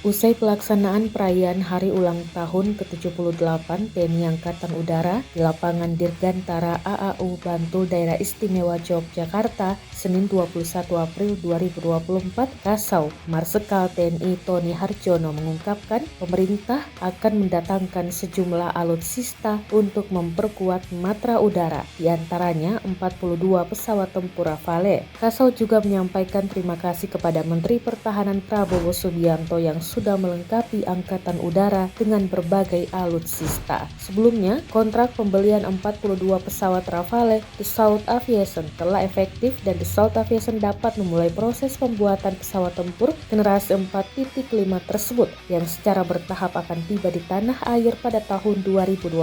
Usai pelaksanaan perayaan Hari Ulang Tahun ke-78 TNI Angkatan Udara di lapangan Dirgantara AAU Bantul Daerah Istimewa Yogyakarta, Senin 21 April 2024, Kasau, Marsikal TNI Tony Harjono mengungkapkan pemerintah akan mendatangkan sejumlah alutsista untuk memperkuat matra udara, diantaranya 42 pesawat tempur Rafale. Kasau juga menyampaikan terima kasih kepada Menteri Pertahanan Prabowo Subianto yang sudah melengkapi Angkatan Udara dengan berbagai alutsista. Sebelumnya, kontrak pembelian 42 pesawat Rafale Dassault Aviation telah efektif dan Dassault Aviation dapat memulai proses pembuatan pesawat tempur generasi 4.5 tersebut yang secara bertahap akan tiba di tanah air pada tahun 2026.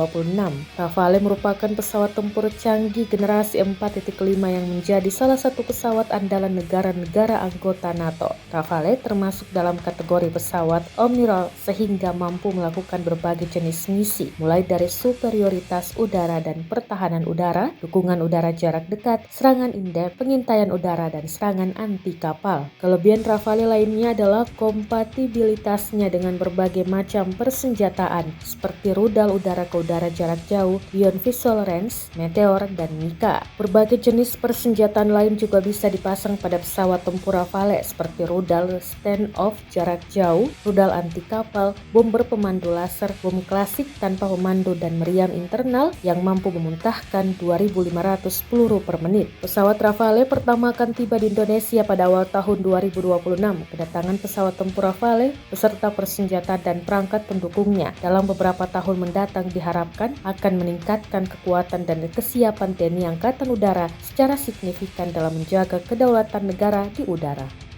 Rafale merupakan pesawat tempur canggih generasi 4.5 yang menjadi salah satu pesawat andalan negara-negara anggota NATO. Rafale termasuk dalam kategori pesawat Omnirol sehingga mampu melakukan berbagai jenis misi, mulai dari superioritas udara dan pertahanan udara, dukungan udara jarak dekat, serangan indep, pengintaian udara, dan serangan anti kapal. Kelebihan Rafale lainnya adalah kompatibilitasnya dengan berbagai macam persenjataan seperti rudal udara ke udara jarak jauh, Beyond Visual Range, Meteor, dan Mika. Berbagai jenis persenjataan lain juga bisa dipasang pada pesawat tempur Rafale seperti rudal stand-off jarak jauh, rudal anti kapal, bomber pemandu laser, bom klasik tanpa pemandu, dan meriam internal yang mampu memuntahkan 2.500 peluru per menit. Pesawat Rafale pertama akan tiba di Indonesia pada awal tahun 2026. Kedatangan pesawat tempur Rafale beserta persenjataan dan perangkat pendukungnya dalam beberapa tahun mendatang diharapkan akan meningkatkan kekuatan dan kesiapan TNI Angkatan Udara secara signifikan dalam menjaga kedaulatan negara di udara.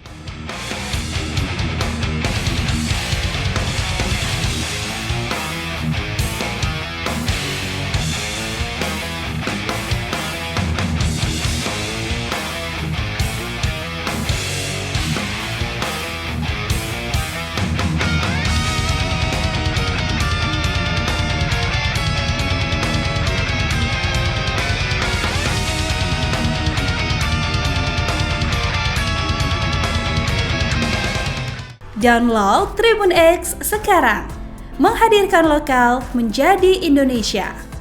Download Tribun X sekarang, menghadirkan lokal menjadi Indonesia.